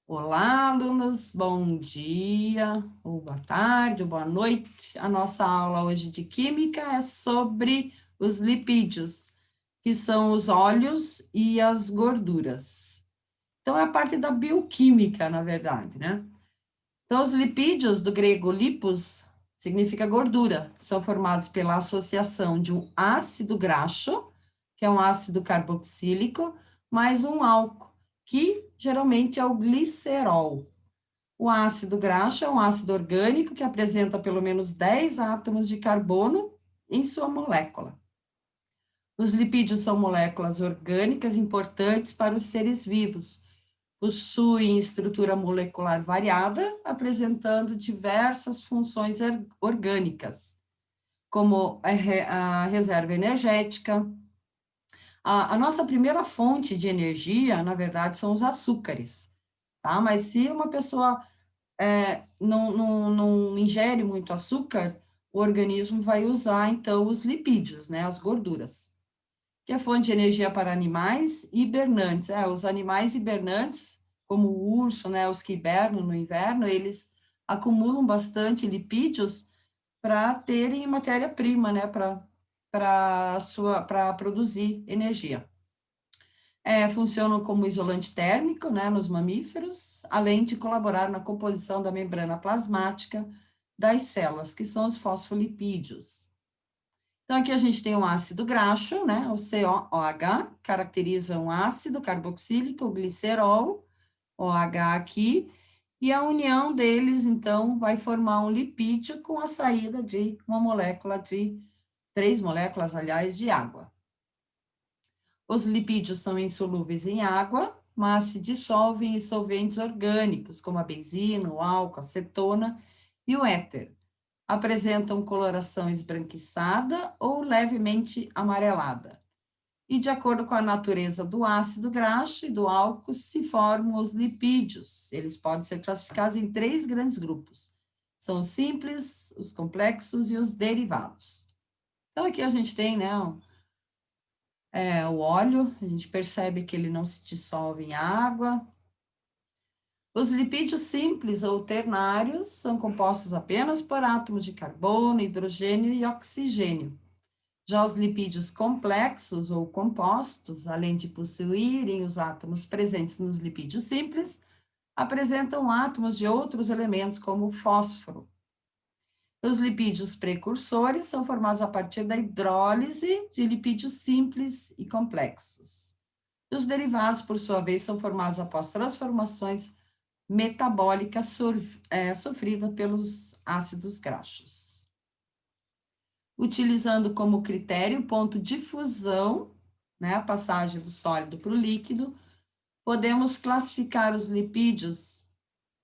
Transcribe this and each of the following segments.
Olá, alunos, bom dia, ou boa tarde, ou boa noite. A nossa aula hoje de Química é sobre os lipídios, que são os óleos e as gorduras. Então, é a parte da bioquímica, na verdade, né? Então, os lipídios, do grego lipos, significa gordura, são formados pela associação de um ácido graxo, que é um ácido carboxílico, mais um álcool, que geralmente é o glicerol. O ácido graxo é um ácido orgânico que apresenta pelo menos 10 átomos de carbono em sua molécula. Os lipídios são moléculas orgânicas importantes para os seres vivos. Possuem estrutura molecular variada, apresentando diversas funções orgânicas, como a reserva energética. A nossa primeira fonte de energia, na verdade, são os açúcares, tá? Mas se uma pessoa não ingere muito açúcar, o organismo vai usar, então, os lipídios, né, as gorduras, que é fonte de energia para animais hibernantes. Os animais hibernantes, como o urso, né, os que hibernam no inverno, eles acumulam bastante lipídios para terem matéria-prima, né, para produzir energia. Funcionam como isolante térmico, né, nos mamíferos, além de colaborar na composição da membrana plasmática das células, que são os fosfolipídios. Então, aqui a gente tem um ácido graxo, né, o COOH, caracteriza um ácido carboxílico, o glicerol, OH aqui, e a união deles, então, vai formar um lipídio com a saída de uma molécula de, 3 moléculas, aliás, de água. Os lipídios são insolúveis em água, mas se dissolvem em solventes orgânicos, como a benzina, o álcool, a acetona e o éter. Apresentam coloração esbranquiçada ou levemente amarelada. E, de acordo com a natureza do ácido graxo e do álcool, se formam os lipídios. Eles podem ser classificados em 3 grandes grupos. São os simples, os complexos e os derivados. Então, aqui a gente tem, né, o óleo, a gente percebe que ele não se dissolve em água. Os lipídios simples ou ternários são compostos apenas por átomos de carbono, hidrogênio e oxigênio. Já os lipídios complexos ou compostos, além de possuírem os átomos presentes nos lipídios simples, apresentam átomos de outros elementos, como o fósforo. Os lipídios precursores são formados a partir da hidrólise de lipídios simples e complexos. Os derivados, por sua vez, são formados após transformações metabólicas sofridas pelos ácidos graxos. Utilizando como critério o ponto de fusão, né, a passagem do sólido para o líquido, podemos classificar os lipídios,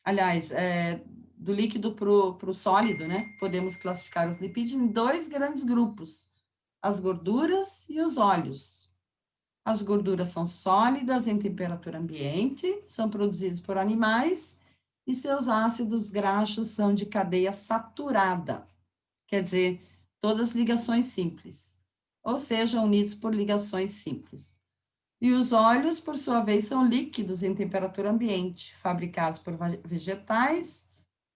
aliás, do líquido para o sólido, né? Podemos classificar os lipídios em 2 grandes grupos, as gorduras e os óleos. As gorduras são sólidas em temperatura ambiente, são produzidas por animais e seus ácidos graxos são de cadeia saturada, quer dizer, todas ligações simples, ou seja, unidos por ligações simples. E os óleos, por sua vez, são líquidos em temperatura ambiente, fabricados por vegetais,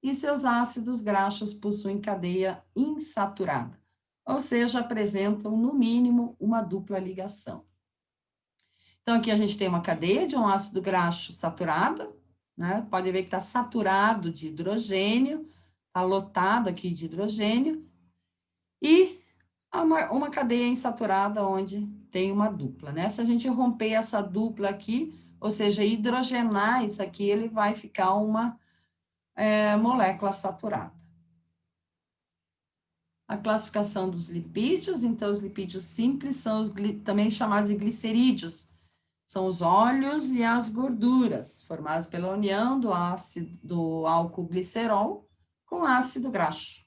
e seus ácidos graxos possuem cadeia insaturada, ou seja, apresentam, no mínimo, uma dupla ligação. Então, aqui a gente tem uma cadeia de um ácido graxo saturado, né? Pode ver que está saturado de hidrogênio, está lotado aqui de hidrogênio, e uma cadeia insaturada onde tem uma dupla, né? Se a gente romper essa dupla aqui, ou seja, hidrogenar isso aqui, ele vai ficar uma molécula saturada. A classificação dos lipídios, então, os lipídios simples são os também chamados de glicerídeos, são os óleos e as gorduras, formados pela união do álcool glicerol com ácido graxo.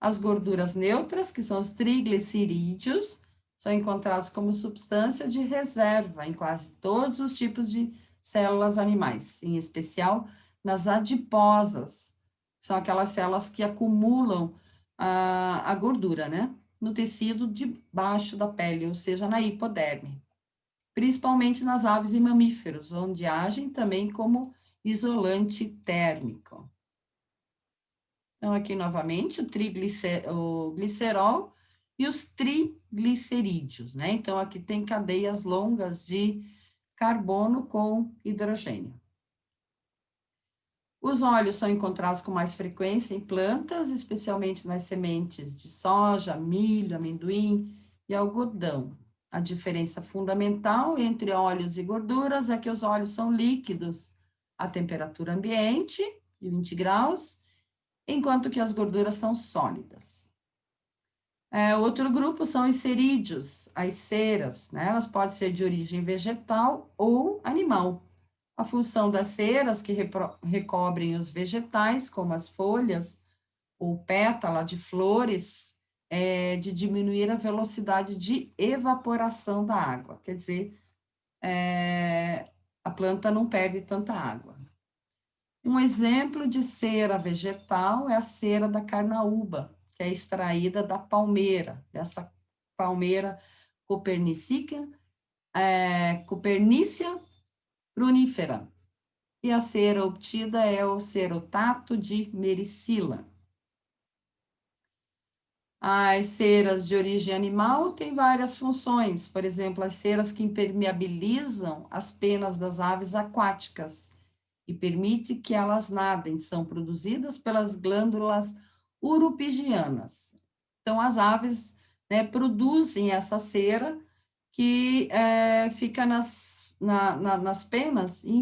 As gorduras neutras, que são os triglicerídeos, são encontrados como substância de reserva em quase todos os tipos de células animais, em especial nas adiposas, são aquelas células que acumulam a gordura, né, no tecido debaixo da pele, ou seja, na hipoderme, principalmente nas aves e mamíferos, onde agem também como isolante térmico. Então, aqui novamente, o glicerol e os triglicerídeos, né? Então, aqui tem cadeias longas de carbono com hidrogênio. Os óleos são encontrados com mais frequência em plantas, especialmente nas sementes de soja, milho, amendoim e algodão. A diferença fundamental entre óleos e gorduras é que os óleos são líquidos à temperatura ambiente, de 20 graus, enquanto que as gorduras são sólidas. Outro grupo são os cerídeos, as ceras, né? Elas podem ser de origem vegetal ou animal. A função das ceras que recobrem os vegetais, como as folhas ou pétala de flores, é de diminuir a velocidade de evaporação da água. Quer dizer, a planta não perde tanta água. Um exemplo de cera vegetal é a cera da carnaúba, que é extraída da palmeira, dessa palmeira copernicícia prunífera. E a cera obtida é o cerotato de mericila. As ceras de origem animal têm várias funções, por exemplo, as ceras que impermeabilizam as penas das aves aquáticas e permite que elas nadem, são produzidas pelas glândulas urupigianas. Então, as aves, né, produzem essa cera que fica nas penas e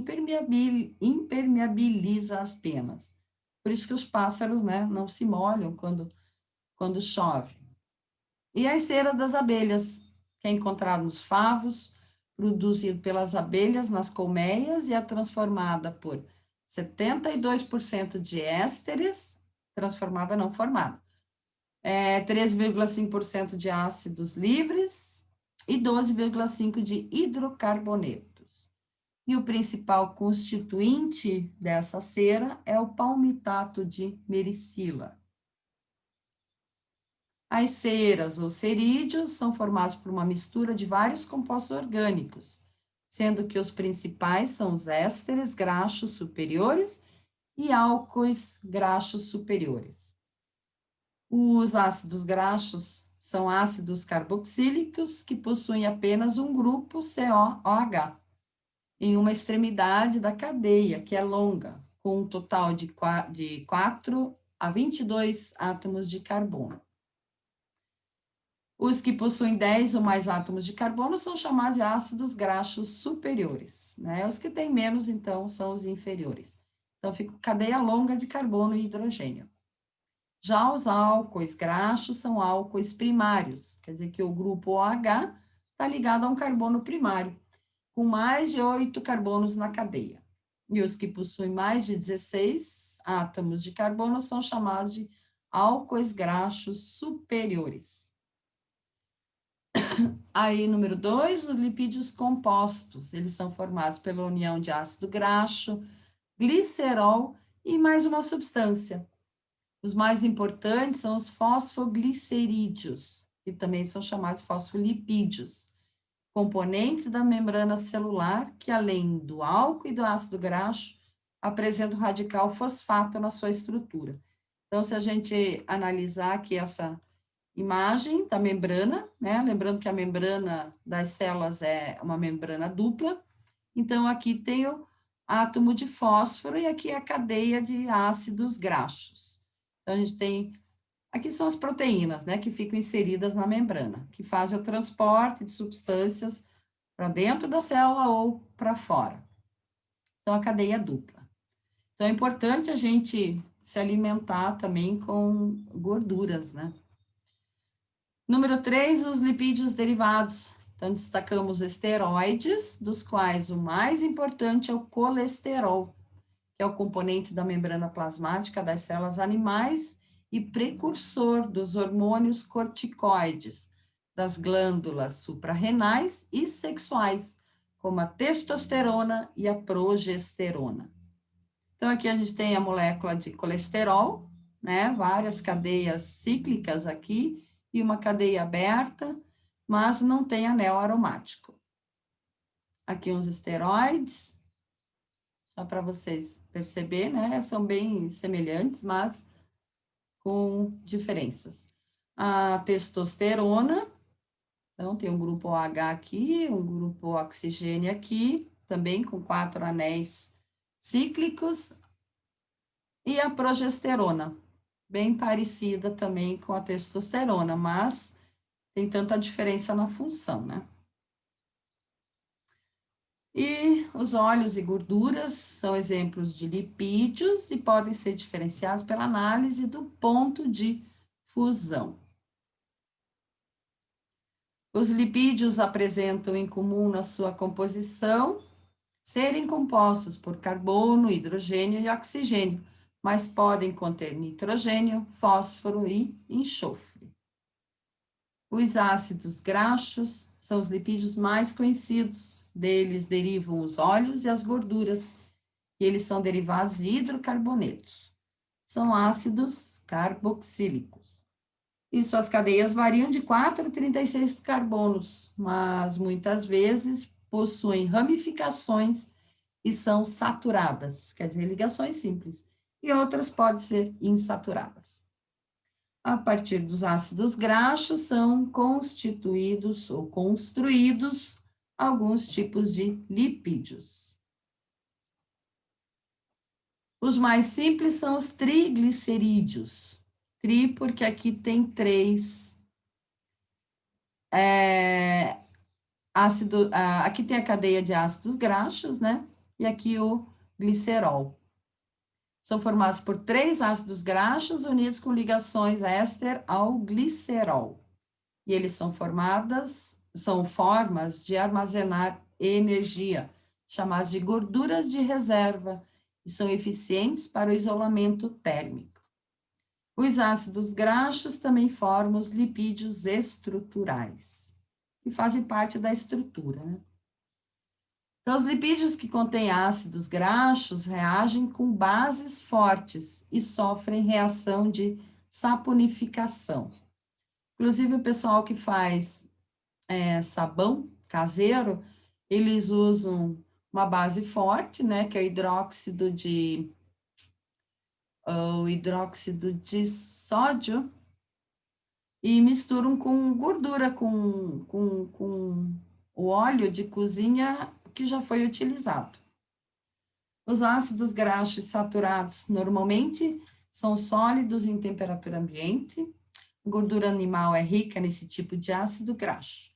impermeabiliza as penas. Por isso que os pássaros, né, não se molham quando chove. E as ceras das abelhas, que é encontrado nos favos, produzido pelas abelhas nas colmeias e é transformada por 72% de ésteres, transformada não formada, 3,5% de ácidos livres e 12,5% de hidrocarbonetos. E o principal constituinte dessa cera é o palmitato de mericila. As ceras ou cerídeos são formados por uma mistura de vários compostos orgânicos, sendo que os principais são os ésteres graxos superiores e álcoois graxos superiores. Os ácidos graxos são ácidos carboxílicos que possuem apenas um grupo COOH em uma extremidade da cadeia, que é longa, com um total de 4 a 22 átomos de carbono. Os que possuem 10 ou mais átomos de carbono são chamados de ácidos graxos superiores, né? Os que têm menos, então, são os inferiores. Então, fica cadeia longa de carbono e hidrogênio. Já os álcoois graxos são álcoois primários, quer dizer que o grupo OH está ligado a um carbono primário, com mais de 8 carbonos na cadeia. E os que possuem mais de 16 átomos de carbono são chamados de álcoois graxos superiores. Aí, número 2, os lipídios compostos. Eles são formados pela união de ácido graxo, glicerol e mais uma substância. Os mais importantes são os fosfoglicerídeos, que também são chamados fosfolipídios, componentes da membrana celular que, além do álcool e do ácido graxo, apresentam o radical fosfato na sua estrutura. Então, se a gente analisar aqui essa imagem da membrana, né? Lembrando que a membrana das células é uma membrana dupla. Então, aqui tem o átomo de fósforo e aqui a cadeia de ácidos graxos. Então, a gente tem... Aqui são as proteínas, né? Que ficam inseridas na membrana, que fazem o transporte de substâncias para dentro da célula ou para fora. Então, a cadeia é dupla. Então, é importante a gente se alimentar também com gorduras, né? Número 3, os lipídios derivados. Então, destacamos esteroides, dos quais o mais importante é o colesterol, que é o componente da membrana plasmática das células animais e precursor dos hormônios corticoides, das glândulas suprarrenais e sexuais, como a testosterona e a progesterona. Então, aqui a gente tem a molécula de colesterol, né? Várias cadeias cíclicas aqui, e uma cadeia aberta, mas não tem anel aromático. Aqui uns esteroides, só para vocês perceberem, né? São bem semelhantes, mas com diferenças. A testosterona, então tem um grupo OH aqui, um grupo oxigênio aqui, também com 4 anéis cíclicos, e a progesterona, bem parecida também com a testosterona, mas tem tanta diferença na função, né? E os óleos e gorduras são exemplos de lipídios e podem ser diferenciados pela análise do ponto de fusão. Os lipídios apresentam em comum na sua composição serem compostos por carbono, hidrogênio e oxigênio, mas podem conter nitrogênio, fósforo e enxofre. Os ácidos graxos são os lipídios mais conhecidos. Deles derivam os óleos e as gorduras, e eles são derivados de hidrocarbonetos. São ácidos carboxílicos. E suas cadeias variam de 4 a 36 carbonos, mas muitas vezes possuem ramificações e são saturadas, quer dizer, ligações simples, e outras podem ser insaturadas. A partir dos ácidos graxos são constituídos ou construídos alguns tipos de lipídios. Os mais simples são os triglicerídeos. Tri, porque aqui tem 3 aqui tem a cadeia de ácidos graxos, né? E aqui o glicerol. São formados por 3 ácidos graxos unidos com ligações éster ao glicerol. E eles são formas de armazenar energia, chamadas de gorduras de reserva, e são eficientes para o isolamento térmico. Os ácidos graxos também formam os lipídios estruturais, que fazem parte da estrutura, né? Então, os lipídios que contêm ácidos graxos reagem com bases fortes e sofrem reação de saponificação. Inclusive, o pessoal que faz sabão caseiro, eles usam uma base forte, né, que é o hidróxido de sódio, e misturam com gordura, com o óleo de cozinha que já foi utilizado. Os ácidos graxos saturados normalmente são sólidos em temperatura ambiente. A gordura animal é rica nesse tipo de ácido graxo.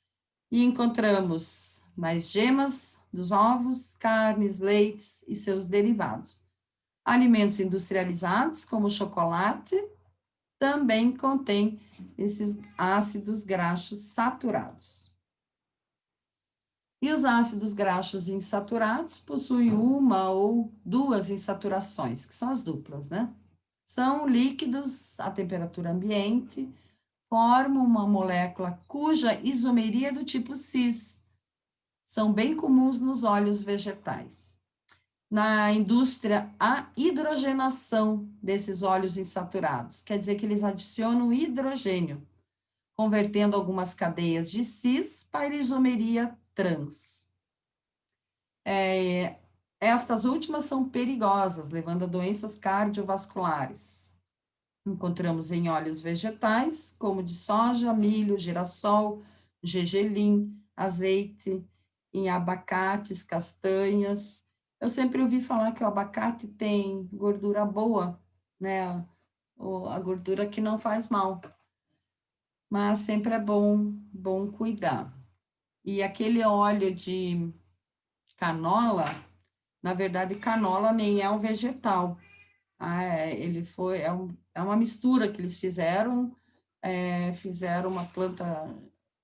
E encontramos nas gemas dos ovos, carnes, leites e seus derivados. Alimentos industrializados, como o chocolate, também contêm esses ácidos graxos saturados. E os ácidos graxos insaturados possuem uma ou 2 insaturações, que são as duplas, né? São líquidos a temperatura ambiente, formam uma molécula cuja isomeria é do tipo cis. São bem comuns nos óleos vegetais. Na indústria, há hidrogenação desses óleos insaturados, quer dizer que eles adicionam hidrogênio, convertendo algumas cadeias de cis para isomeria trans. Estas últimas são perigosas, levando a doenças cardiovasculares. Encontramos em óleos vegetais, como de soja, milho, girassol, gergelim, azeite, em abacates, castanhas. Eu sempre ouvi falar que o abacate tem gordura boa, né? A gordura que não faz mal. Mas sempre é bom cuidar. E aquele óleo de canola, na verdade, canola nem é um vegetal. É uma mistura que eles fizeram uma planta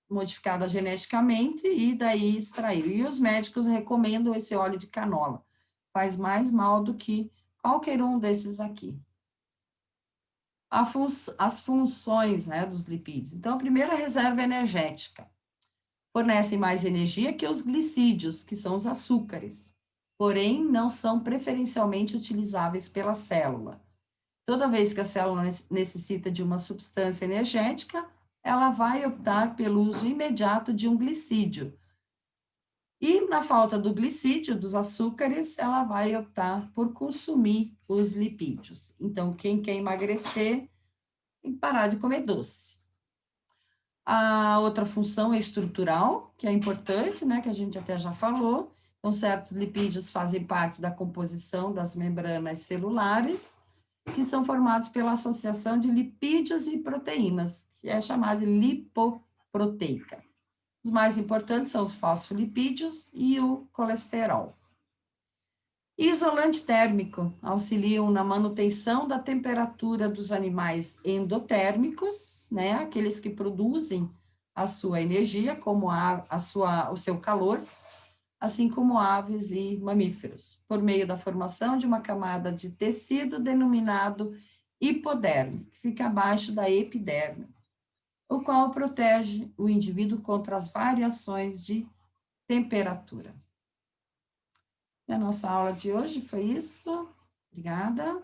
modificada geneticamente e daí extraíram. E os médicos recomendam esse óleo de canola. Faz mais mal do que qualquer um desses aqui. As funções, né, dos lipídios. Então, a primeira reserva energética. Fornecem mais energia que os glicídios, que são os açúcares, porém não são preferencialmente utilizáveis pela célula. Toda vez que a célula necessita de uma substância energética, ela vai optar pelo uso imediato de um glicídio, E na falta do glicídio, dos açúcares, ela vai optar por consumir os lipídios. Então, quem quer emagrecer, tem que parar de comer doce. A outra função é estrutural, que é importante, né, que a gente até já falou. Então, certos lipídios fazem parte da composição das membranas celulares, que são formados pela associação de lipídios e proteínas, que é chamada de lipoproteica. Os mais importantes são os fosfolipídios e o colesterol. Isolante térmico auxiliam na manutenção da temperatura dos animais endotérmicos, né, aqueles que produzem a sua energia, como o seu calor, assim como aves e mamíferos, por meio da formação de uma camada de tecido denominado hipoderme, que fica abaixo da epiderme, o qual protege o indivíduo contra as variações de temperatura. E a nossa aula de hoje foi isso. Obrigada.